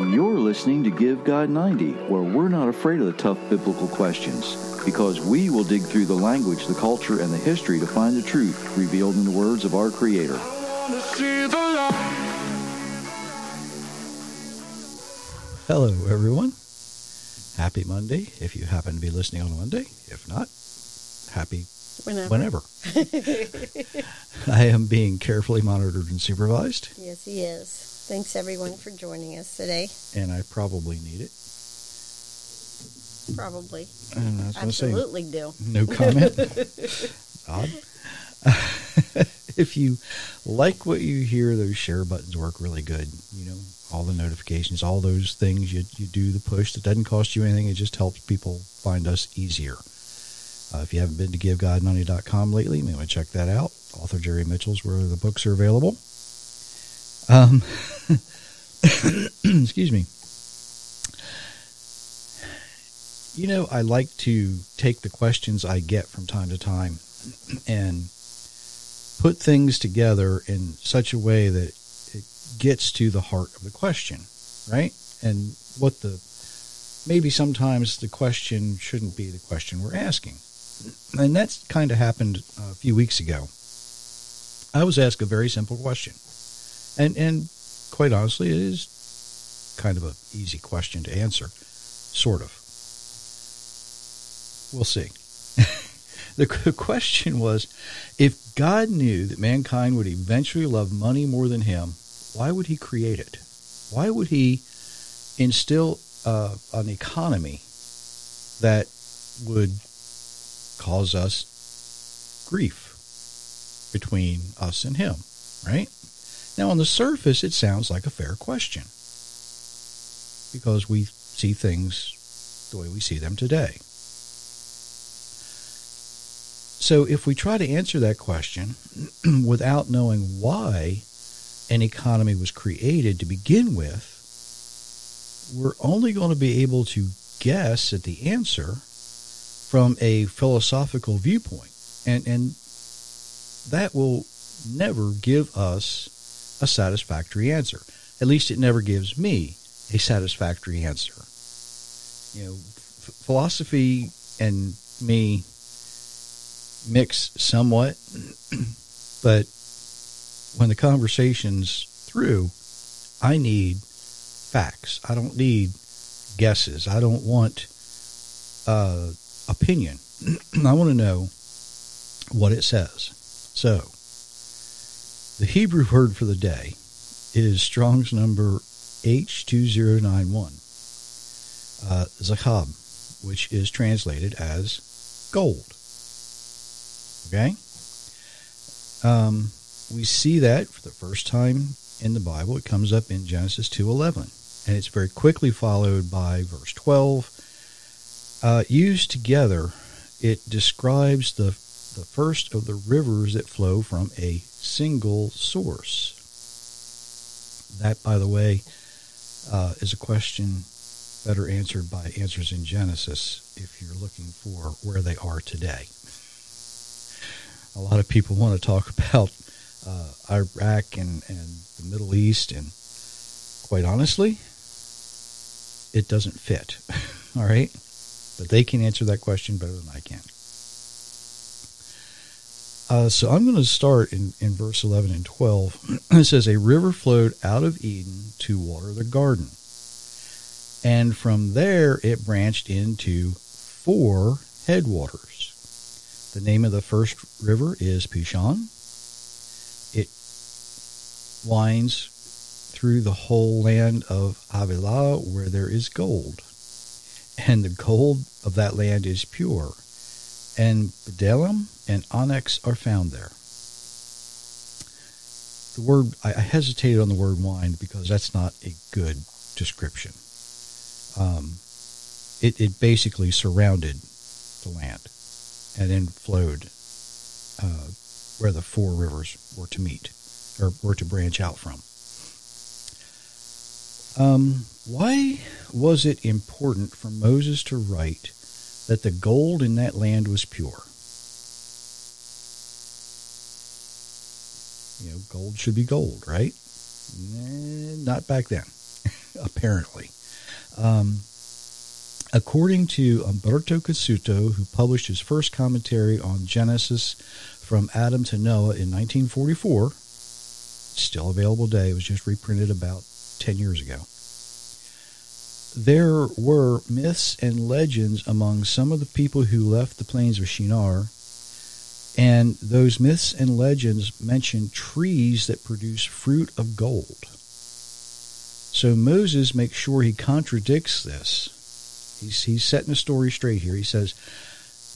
You're listening to Give God 90, where we're not afraid of the tough biblical questions, because we will dig through the language, the culture, and the history to find the truth revealed in the words of our Creator. Hello, everyone. Happy Monday, if you happen to be listening on a Monday. If not, happy whenever. I am being carefully monitored and supervised. Yes, he is. Thanks, everyone, for joining us today. And I probably need it. Probably. And I was Absolutely say, do. No comment. Odd. If you like what you hear, those share buttons work really good. You know, all the notifications, all those things you do, the push, that doesn't cost you anything. It just helps people find us easier. If you haven't been to GiveGod90.com lately, you may want to check that out. Author Jerry Mitchell's where the books are available. Excuse me. You know, I like to take the questions I get from time to time and put things together in such a way that it gets to the heart of the question, right? And maybe sometimes the question shouldn't be the question we're asking. And that's kind of happened a few weeks ago. I was asked a very simple question. And quite honestly, it is kind of an easy question to answer, sort of. We'll see. The question was, if God knew that mankind would eventually love money more than him, why would he create it? Why would he instill an economy that would cause us grief between us and him, right? Now, on the surface, it sounds like a fair question because we see things the way we see them today. So if we try to answer that question without knowing why an economy was created to begin with, we're only going to be able to guess at the answer from a philosophical viewpoint. And that will never give us a satisfactory answer. At least it never gives me a satisfactory answer. You know, philosophy and me mix somewhat, but when the conversation's through, I need facts. I don't need guesses. I don't want opinion. I want to know what it says. So, the Hebrew word for the day is Strong's number H2091, Zahab, which is translated as gold. Okay? We see that for the first time in the Bible. It comes up in Genesis 2:11, and it's very quickly followed by verse 12. Used together, it describes the first of the rivers that flow from a single source. That, by the way, is a question better answered by Answers in Genesis if you're looking for where they are today. A lot of people want to talk about Iraq and the Middle East, and quite honestly, it doesn't fit. All right? But they can answer that question better than I can. So I'm going to start in verse 11 and 12. It says, a river flowed out of Eden to water the garden. And from there it branched into 4 headwaters. The name of the first river is Pishon. It winds through the whole land of Havilah where there is gold. And the gold of that land is pure. And bdellium and onyx are found there. the word, I hesitated on the word wind because that's not a good description. It basically surrounded the land and then flowed where the four rivers were to meet, or were to branch out from. Why was it important for Moses to write that the gold in that land was pure? Gold should be gold, right? Not back then, apparently. According to Umberto Cassuto, who published his first commentary on Genesis from Adam to Noah in 1944, still available today, it was just reprinted about 10 years ago. There were myths and legends among some of the people who left the plains of Shinar, and those myths and legends mention trees that produce fruit of gold. So Moses makes sure he contradicts this. He's setting the story straight here. He says,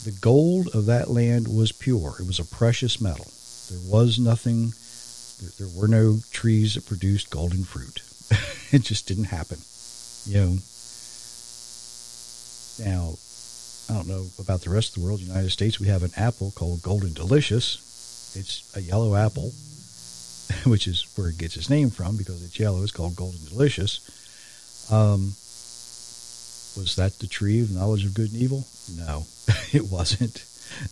the gold of that land was pure. It was a precious metal. There was nothing, there were no trees that produced golden fruit. It just didn't happen. Now, I don't know about the rest of the world. United States, we have an apple called Golden Delicious. It's a yellow apple, which is where it gets its name from because it's yellow. It's called Golden Delicious. Was that the tree of knowledge of good and evil? No, it wasn't.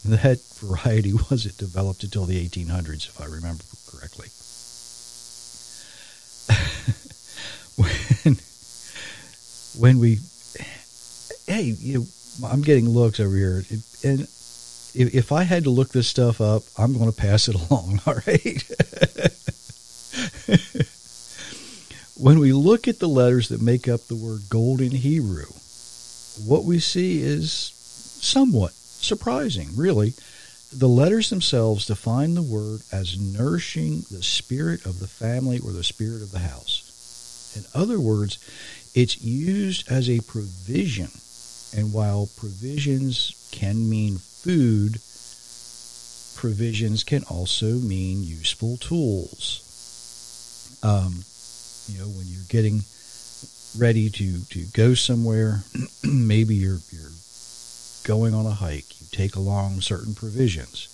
That variety wasn't developed until the 1800s, if I remember correctly. I'm getting looks over here, and if I had to look this stuff up, I'm going to pass it along, all right? When we look at the letters that make up the word gold in Hebrew, what we see is somewhat surprising, really. The letters themselves define the word as nourishing the spirit of the family or the spirit of the house. In other words, it's used as a provision. And while provisions can mean food, provisions can also mean useful tools. When you're getting ready to go somewhere, maybe you're going on a hike, you take along certain provisions.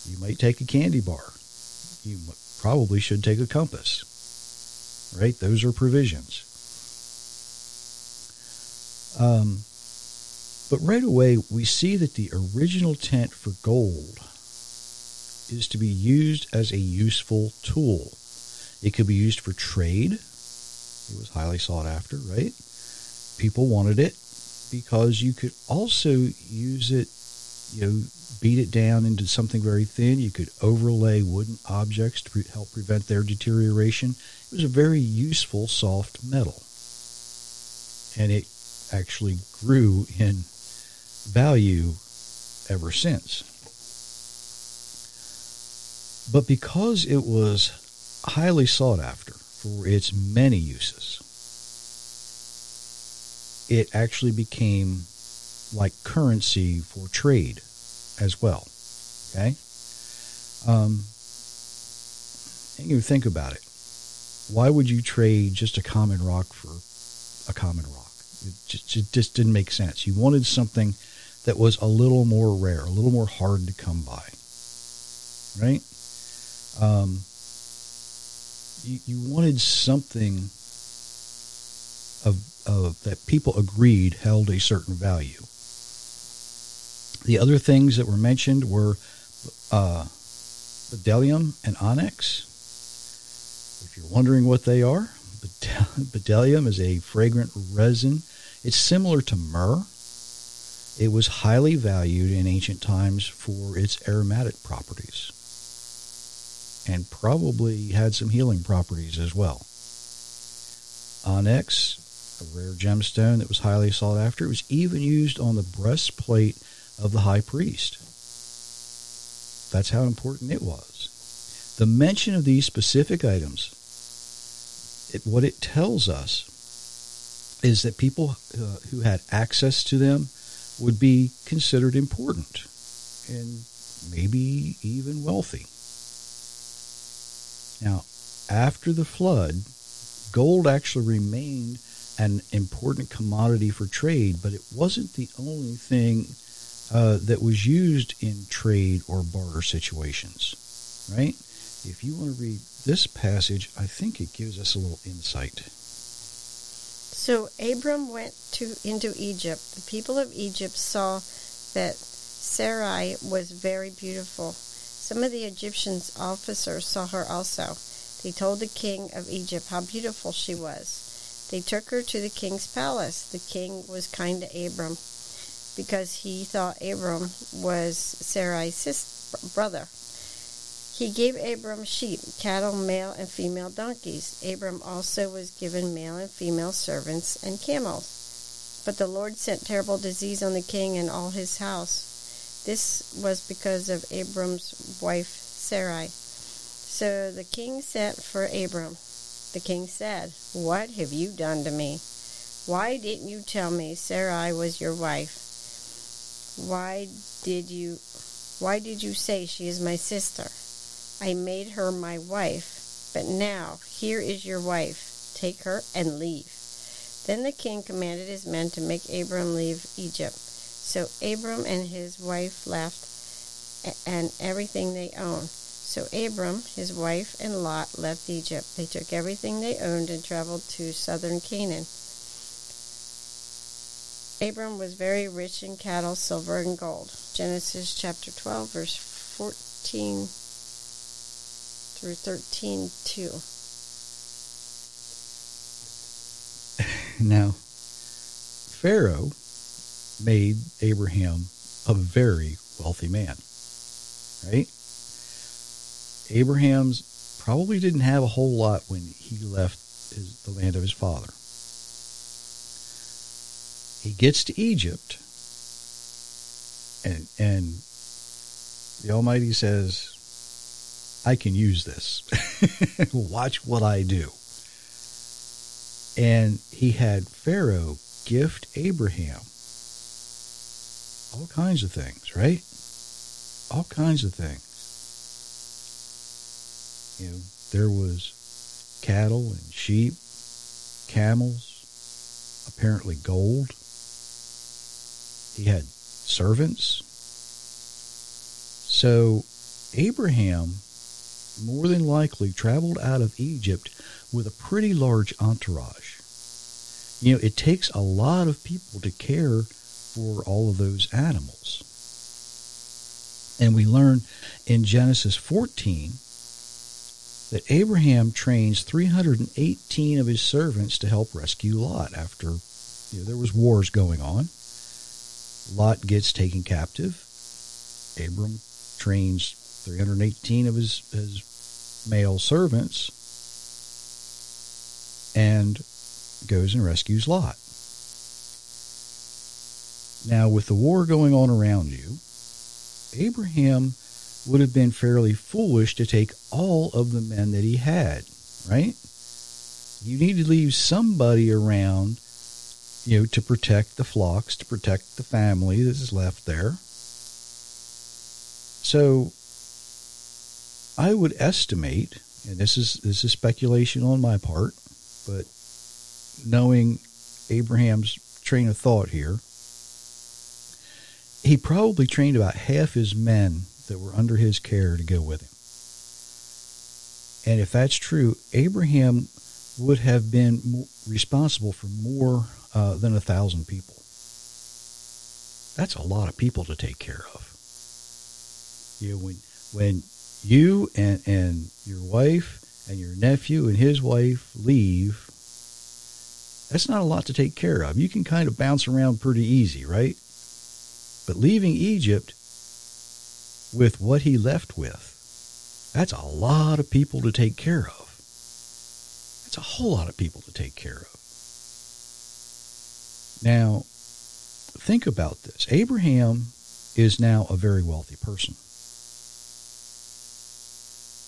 You might take a candy bar. You probably should take a compass, right? Those are provisions. But right away, we see that the original intent for gold is to be used as a useful tool. It could be used for trade. It was highly sought after, right? People wanted it because you could also use it, beat it down into something very thin. You could overlay wooden objects to help prevent their deterioration. It was a very useful soft metal. And it actually grew in value ever since. But because it was highly sought after for its many uses, it actually became like currency for trade as well. Okay? And you think about it. Why would you trade just a common rock for a common rock? It just didn't make sense. You wanted something that was a little more rare, a little more hard to come by. Right? You wanted something of that people agreed held a certain value. The other things that were mentioned were bdellium and onyx. If you're wondering what they are, bdellium is a fragrant resin. It's similar to myrrh. It was highly valued in ancient times for its aromatic properties, and probably had some healing properties as well. Onyx, a rare gemstone that was highly sought after, it was even used on the breastplate of the high priest. That's how important it was. The mention of these specific items, what it tells us is that people who had access to them would be considered important and maybe even wealthy. Now, after the flood, gold actually remained an important commodity for trade, but it wasn't the only thing that was used in trade or barter situations, right? If you want to read this passage, I think it gives us a little insight. So Abram went into Egypt. The people of Egypt saw that Sarai was very beautiful. Some of the Egyptians' officers saw her also. They told the king of Egypt how beautiful she was. They took her to the king's palace. The king was kind to Abram because he thought Abram was Sarai's brother. He gave Abram sheep, cattle, male and female donkeys. Abram also was given male and female servants and camels. But the Lord sent terrible disease on the king and all his house. This was because of Abram's wife Sarai. So the king sent for Abram. The king said, "What have you done to me? Why didn't you tell me Sarai was your wife? Why did you say she is my sister? I made her my wife, but now here is your wife. Take her and leave." Then the king commanded his men to make Abram leave Egypt. So Abram and his wife left and everything they owned. So Abram, his wife, and Lot left Egypt. They took everything they owned and traveled to southern Canaan. Abram was very rich in cattle, silver, and gold. Genesis chapter 12, verse 14 through 13:2. Now, Pharaoh made Abraham a very wealthy man, right? Abraham's probably didn't have a whole lot when he left the land of his father. He gets to Egypt, and the Almighty says, "I can use this. Watch what I do." And he had Pharaoh gift Abraham all kinds of things, right? All kinds of things. You know, there was cattle and sheep, camels, apparently gold. He had servants. So Abraham more than likely traveled out of Egypt with a pretty large entourage. You know, it takes a lot of people to care for all of those animals. And we learn in Genesis 14 that Abraham trains 318 of his servants to help rescue Lot after there was wars going on. Lot gets taken captive. Abram trains 318 of his male servants and goes and rescues Lot. Now, with the war going on around you, Abraham would have been fairly foolish to take all of the men that he had, right? You need to leave somebody around, to protect the flocks, to protect the family that is left there. So I would estimate, and this is speculation on my part, but knowing Abraham's train of thought here, he probably trained about half his men that were under his care to go with him. And if that's true, Abraham would have been responsible for more than 1,000 people. That's a lot of people to take care of. When you and your wife and your nephew and his wife leave, that's not a lot to take care of. You can kind of bounce around pretty easy, right? But leaving Egypt with what he left with, that's a lot of people to take care of. That's a whole lot of people to take care of. Now, think about this. Abraham is now a very wealthy person.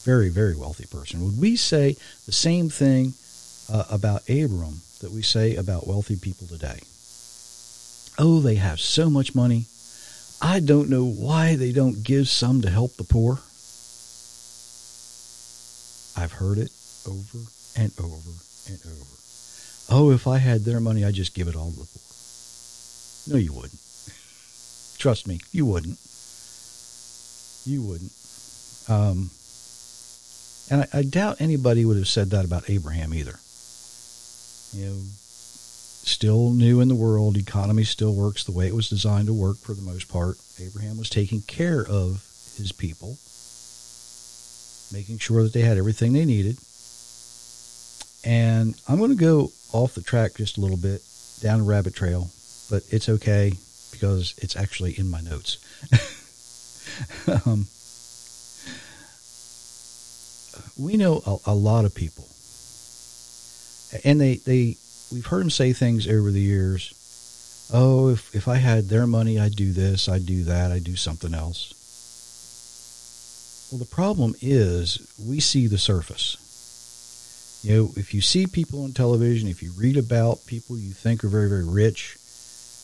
Very, very wealthy person. Would we say the same thing about Abram that we say about wealthy people today? Oh, they have so much money. I don't know why they don't give some to help the poor. I've heard it over and over and over. Oh, if I had their money, I'd just give it all to the poor. No, you wouldn't. Trust me, you wouldn't. You wouldn't. And I doubt anybody would have said that about Abraham either. Still new in the world, economy still works the way it was designed to work for the most part. Abraham was taking care of his people, making sure that they had everything they needed. And I'm going to go off the track just a little bit, down a rabbit trail, but it's okay because it's actually in my notes. We know a lot of people, and we've heard them say things over the years. Oh, if I had their money, I'd do this, I'd do that, I'd do something else. Well, the problem is we see the surface. If you see people on television, if you read about people you think are very, very rich,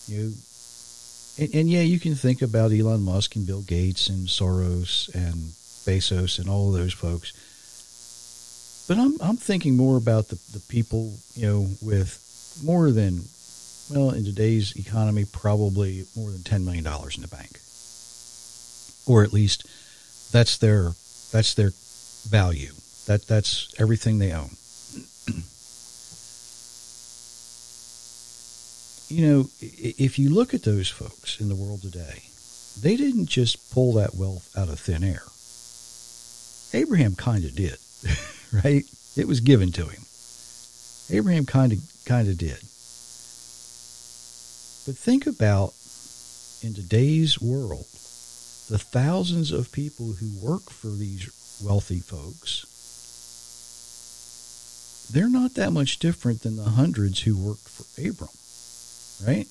and yeah, you can think about Elon Musk and Bill Gates and Soros and Bezos and all of those folks. But I'm thinking more about the people, with more than, in today's economy, probably more than $10 million in the bank. Or at least that's their value. That's everything they own. If you look at those folks in the world today, they didn't just pull that wealth out of thin air. Abraham kind of did. Right? It was given to him. Abraham kind of did. But think about, in today's world, the thousands of people who work for these wealthy folks. They're not that much different than the hundreds who worked for Abram. Right?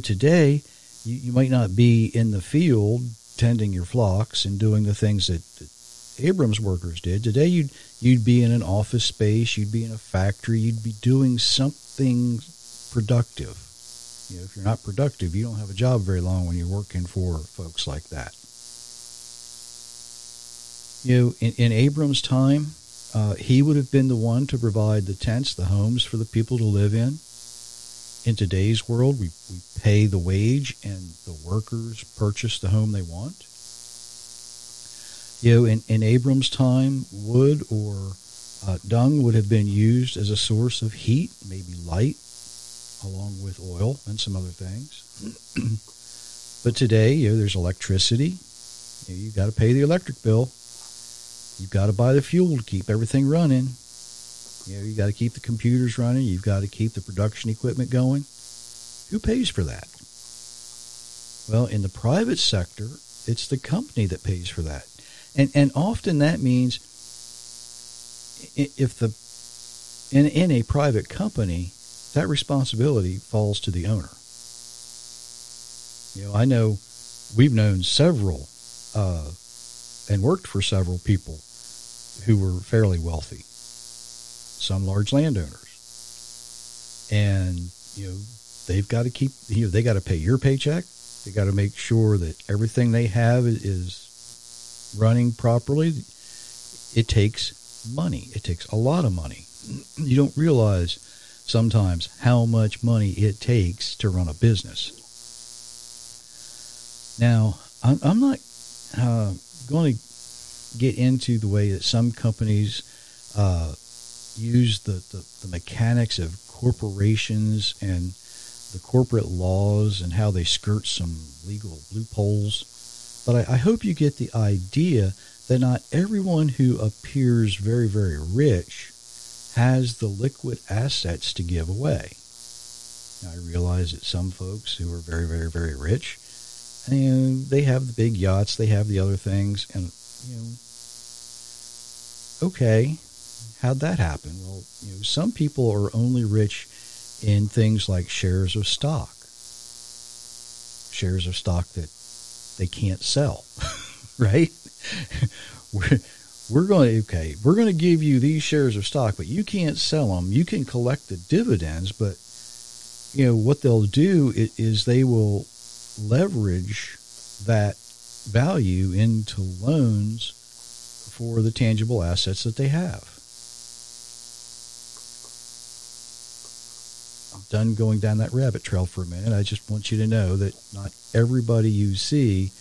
Today, you might not be in the field tending your flocks and doing the things that Abram's workers did. Today you'd be in an office space, you'd be in a factory, you'd be doing something productive. If you're not productive, you don't have a job very long when you're working for folks like that. In Abram's time, he would have been the one to provide the tents, the homes for the people to live in. In today's world, we pay the wage and the workers purchase the home they want. In Abram's time, wood or dung would have been used as a source of heat, maybe light, along with oil and some other things. But today, there's electricity. You've got to pay the electric bill. You've got to buy the fuel to keep everything running. You've got to keep the computers running. You've got to keep the production equipment going. Who pays for that? Well, in the private sector, it's the company that pays for that. And often that means if in a private company, that responsibility falls to the owner. I know we've known several and worked for several people who were fairly wealthy, some large landowners. And, they've got to keep, they got to pay your paycheck. They got to make sure that everything they have is running properly. It takes money. It takes a lot of money. You don't realize sometimes how much money it takes to run a business. Now, I'm not going to get into the way that some companies use the mechanics of corporations and the corporate laws and how they skirt some legal loopholes. But I hope you get the idea that not everyone who appears very, very rich has the liquid assets to give away. Now, I realize that some folks who are very, very, very rich, and they have the big yachts, they have the other things, and, okay, how'd that happen? Well, some people are only rich in things like shares of stock that they can't sell, right? We're going to give you these shares of stock, but you can't sell them. You can collect the dividends, but what they'll do is they will leverage that value into loans for the tangible assets that they have. done going down that rabbit trail for a minute. I just want you to know that not everybody you see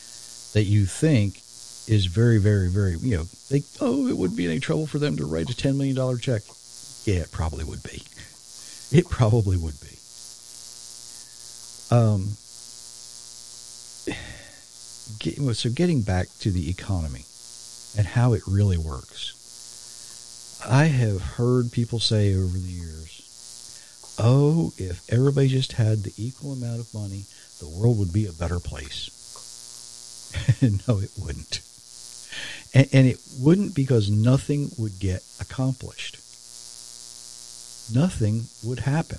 that you think is very, very, very, it wouldn't be any trouble for them to write a $10 million check. Yeah, it probably would be. It probably would be. So getting back to the economy and how it really works. I have heard people say over the years, oh, if everybody just had the equal amount of money, the world would be a better place. No, it wouldn't. And it wouldn't, because nothing would get accomplished. Nothing would happen.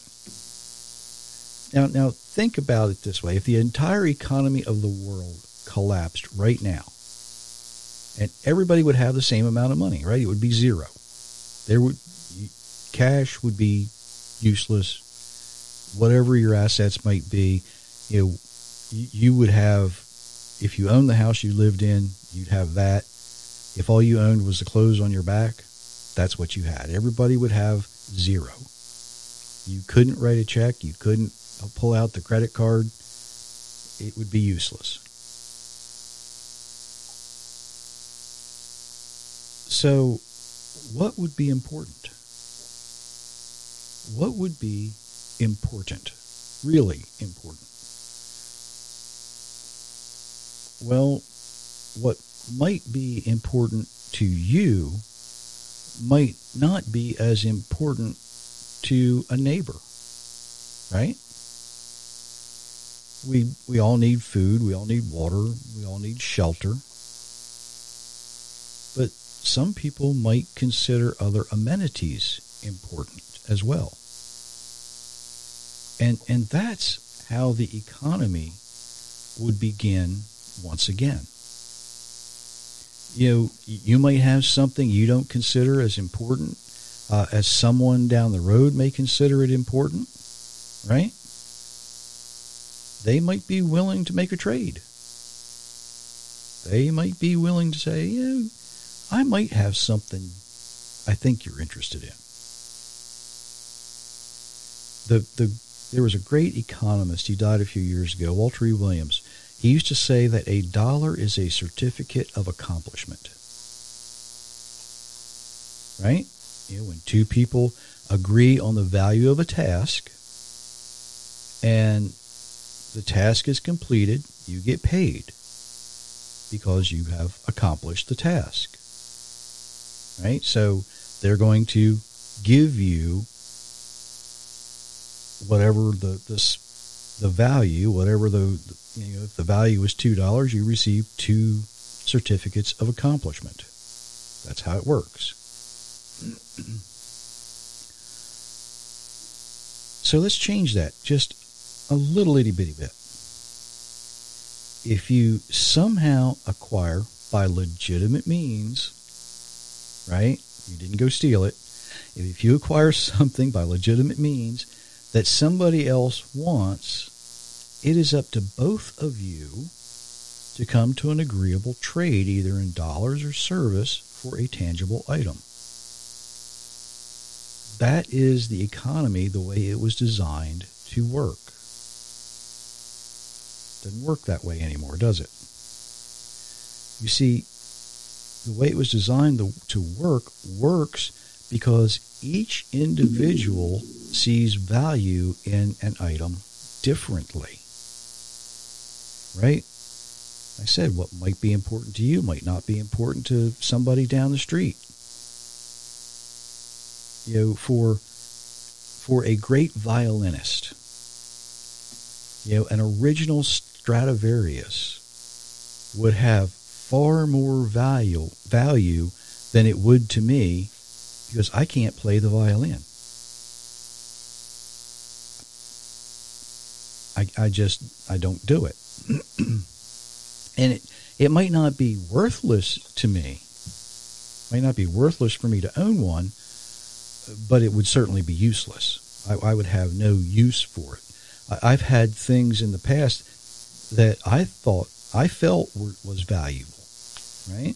Now think about it this way. If the entire economy of the world collapsed right now, and everybody would have the same amount of money, right? It would be zero. Cash would be useless. Whatever your assets might be, you would have, if you owned the house you lived in, you'd have that. If all you owned was the clothes on your back, that's what you had. Everybody would have zero. You couldn't write a check. You couldn't pull out the credit card. It would be useless. So, what would be important? What would be important? Really important? Well, what might be important to you might not be as important to a neighbor, right? We all need food, we all need water, we all need shelter. But some people might consider other amenities important as well. And that's how the economy would begin once again. You might have something you don't consider as important as someone down the road may consider it important, right? They might be willing to make a trade. They might be willing to say, I might have something I think you're interested in. There was a great economist, he died a few years ago, Walter E. Williams. He used to say that a dollar is a certificate of accomplishment. Right? When two people agree on the value of a task and the task is completed, you get paid because you have accomplished the task. Right? So they're going to give you whatever the value, whatever if the value is $2, you receive 2 certificates of accomplishment. That's how it works. So let's change that just a little itty bitty bit. If you somehow acquire by legitimate means, right? You didn't go steal it. If you acquire something by legitimate means that somebody else wants, it is up to both of you to come to an agreeable trade, either in dollars or service, for a tangible item. That is the economy the way it was designed to work. Doesn't work that way anymore, does it? You see, the way it was designed to work works because each individual sees value in an item differently. Right? I said what might be important to you might not be important to somebody down the street. For a great violinist, an original Stradivarius would have far more value than it would to me because I can't play the violin. I don't do it. And it might not be worthless to me. It might not be worthless for me to own one, but it would certainly be useless. I would have no use for it. I've had things in the past that I felt was valuable, right?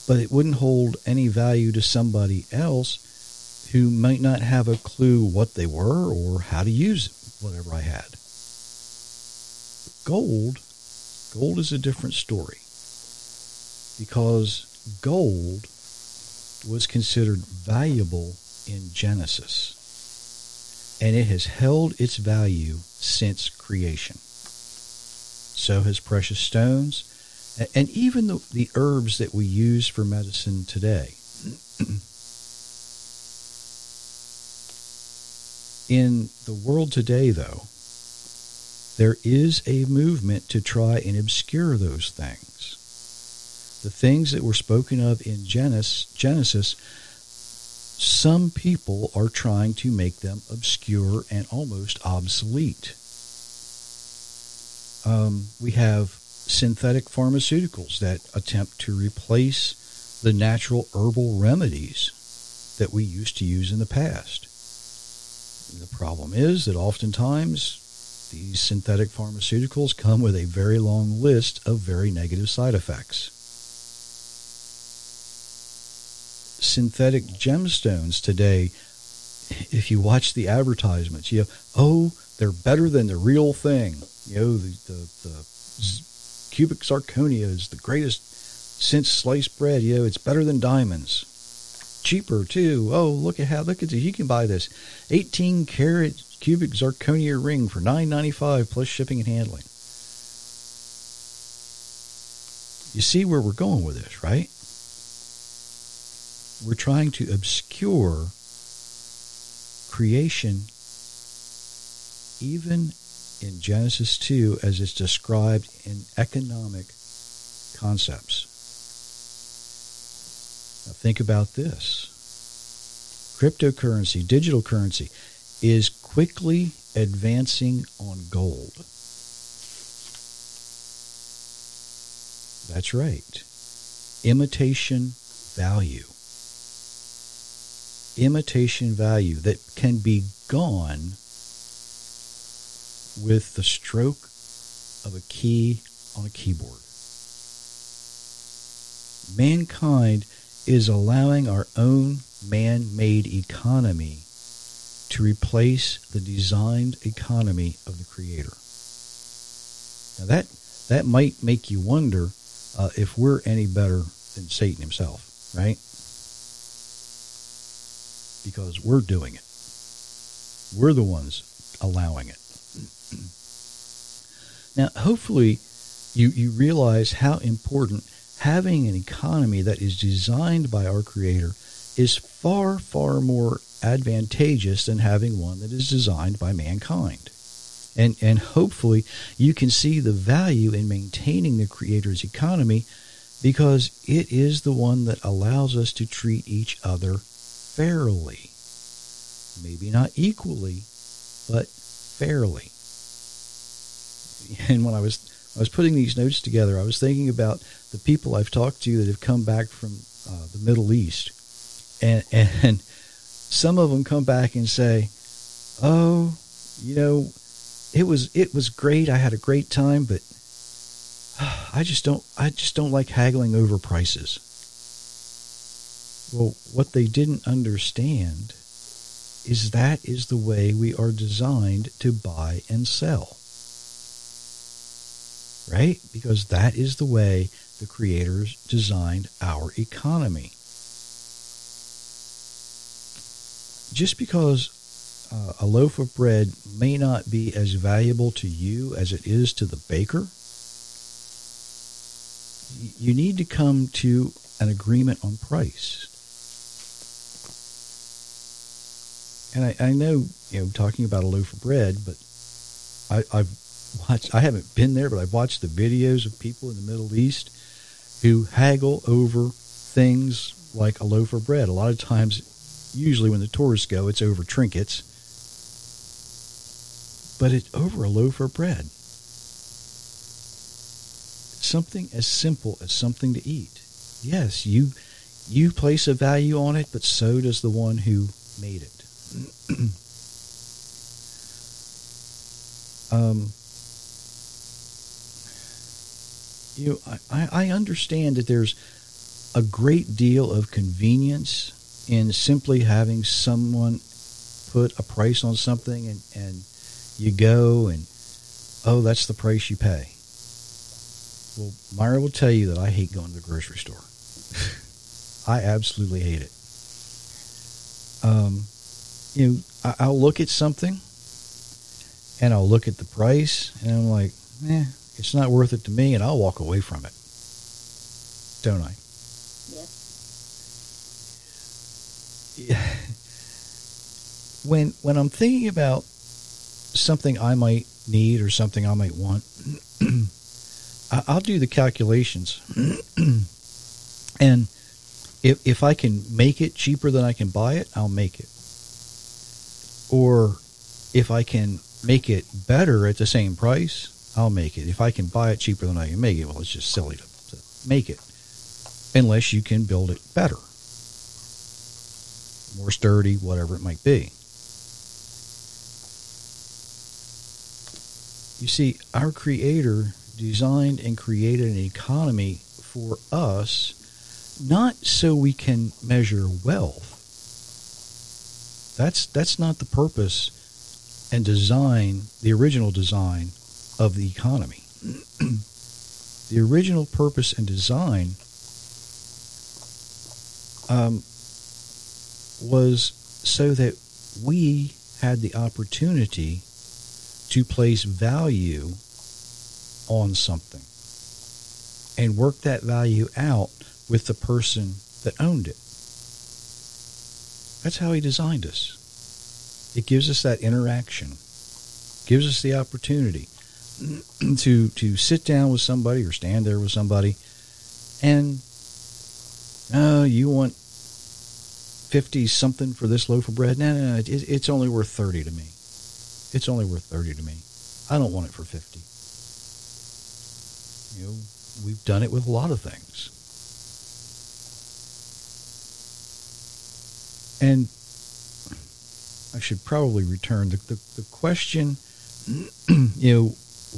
But it wouldn't hold any value to somebody else who might not have a clue what they were or how to use whatever I had. Gold is a different story, because gold was considered valuable in Genesis, and it has held its value since creation. So has precious stones, and even the herbs that we use for medicine today. In the world today, though, there is a movement to try and obscure those things. The things that were spoken of in Genesis, some people are trying to make them obscure and almost obsolete. We have synthetic pharmaceuticals that attempt to replace the natural herbal remedies that we used to use in the past. The problem is that oftentimes these synthetic pharmaceuticals come with a very long list of very negative side effects. Synthetic gemstones today, if you watch the advertisements, they're better than the real thing. The cubic zirconia is the greatest since sliced bread. It's better than diamonds. Cheaper too. Look at this. You can buy this 18 karat cubic zirconia ring for $9.95 plus shipping and handling. You see where we're going with this, right? We're trying to obscure creation, even in Genesis 2, as it's described in economic concepts. Now think about this. Cryptocurrency, digital currency, is quickly advancing on gold. That's right. Imitation value. Imitation value that can be gone with the stroke of a key on a keyboard. Mankind is allowing our own man-made economy to replace the designed economy of the Creator. Now that might make you wonder if we're any better than Satan himself, right? Because we're doing it. We're the ones allowing it. Now, hopefully, you realize how important having an economy that is designed by our Creator is far, far more advantageous than having one that is designed by mankind. And hopefully, you can see the value in maintaining the Creator's economy, because it is the one that allows us to treat each other fairly. Maybe not equally, but fairly. And when I was putting these notes together, I was thinking about the people I've talked to that have come back from the Middle East. And some of them come back and say, it was great. I had a great time, but I just don't like haggling over prices. Well, what they didn't understand is that is the way we are designed to buy and sell. Right? Because that is the way the Creators designed our economy. Just because a loaf of bread may not be as valuable to you as it is to the baker, you need to come to an agreement on price. And I know, talking about a loaf of bread, but I haven't been there, but I've watched the videos of people in the Middle East who haggle over things like a loaf of bread. A lot of times, usually when the tourists go, it's over trinkets. But it's over a loaf of bread. Something as simple as something to eat. Yes, you place a value on it, but so does the one who made it. I understand that there's a great deal of convenience in simply having someone put a price on something and you go and, oh, that's the price you pay. Well, Myra will tell you that I hate going to the grocery store. I absolutely hate it. I'll look at something and I'll look at the price and I'm like, it's not worth it to me, and I'll walk away from it. Don't I? Yeah. When I'm thinking about something I might need or something I might want, I'll do the calculations. And if I can make it cheaper than I can buy it, I'll make it. Or if I can make it better at the same price, I'll make it. If I can buy it cheaper than I can make it, well, it's just silly to make it. Unless you can build it better, more sturdy, whatever it might be. You see, our Creator designed and created an economy for us, not so we can measure wealth. That's not the purpose and design, the original design of the economy. The original purpose and design was so that we had the opportunity to place value on something and work that value out with the person that owned it. That's how he designed us. It gives us that interaction, gives us the opportunity to sit down with somebody or stand there with somebody and, you want 50 something for this loaf of bread? No, it's only worth 30 to me. It's only worth 30 to me. I don't want it for 50. We've done it with a lot of things. And I should probably return the question,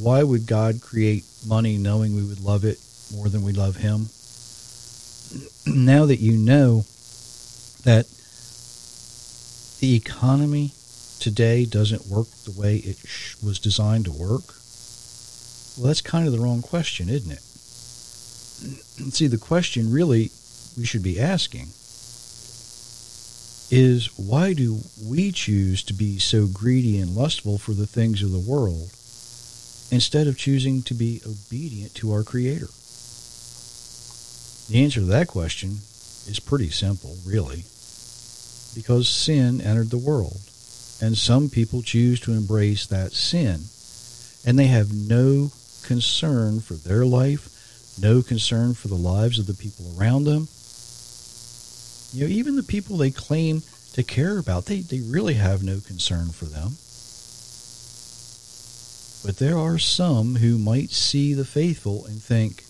why would God create money knowing we would love it more than we love him? Now that you know that the economy today doesn't work the way it was designed to work, well, that's kind of the wrong question, isn't it? See, the question really we should be asking is, why do we choose to be so greedy and lustful for the things of the world instead of choosing to be obedient to our Creator? The answer to that question is pretty simple, really, because sin entered the world, and some people choose to embrace that sin, and they have no concern for their life, no concern for the lives of the people around them. Even the people they claim to care about, they really have no concern for them. But there are some who might see the faithful and think,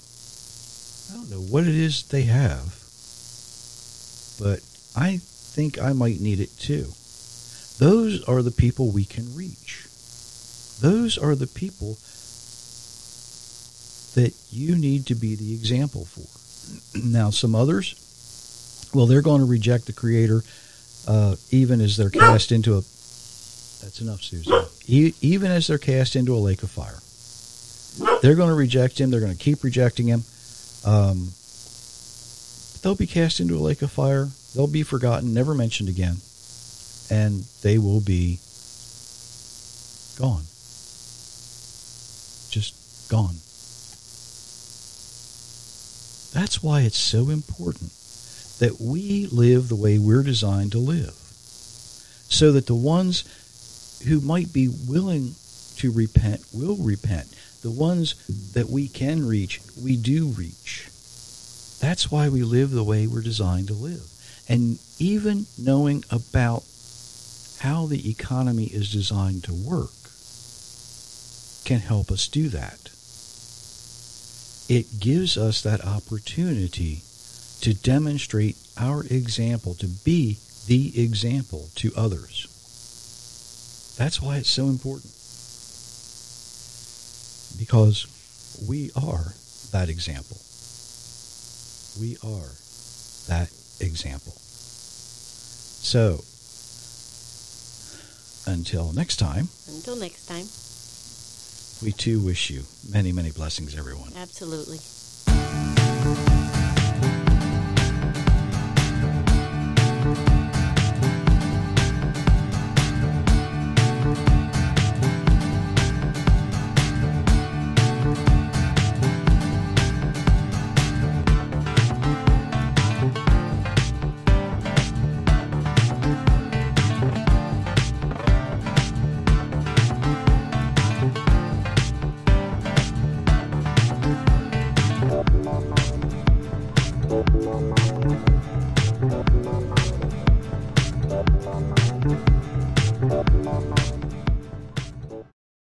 I don't know what it is they have, but I think I might need it too. Those are the people we can reach. Those are the people that you need to be the example for. Now, some others, well, they're going to reject the Creator even as they're cast into a... That's enough, Susan. Even as they're cast into a lake of fire. They're going to reject him. They're going to keep rejecting him. They'll be cast into a lake of fire. They'll be forgotten, never mentioned again. And they will be gone. Just gone. That's why it's so important that we live the way we're designed to live, so that the ones who might be willing to repent will repent. The ones that we can reach, we do reach. That's why we live the way we're designed to live. And even knowing about how the economy is designed to work can help us do that. It gives us that opportunity to demonstrate our example, to be the example to others. That's why it's so important. Because we are that example. We are that example. So, until next time, we too wish you many, many blessings, everyone. Absolutely. Thank you.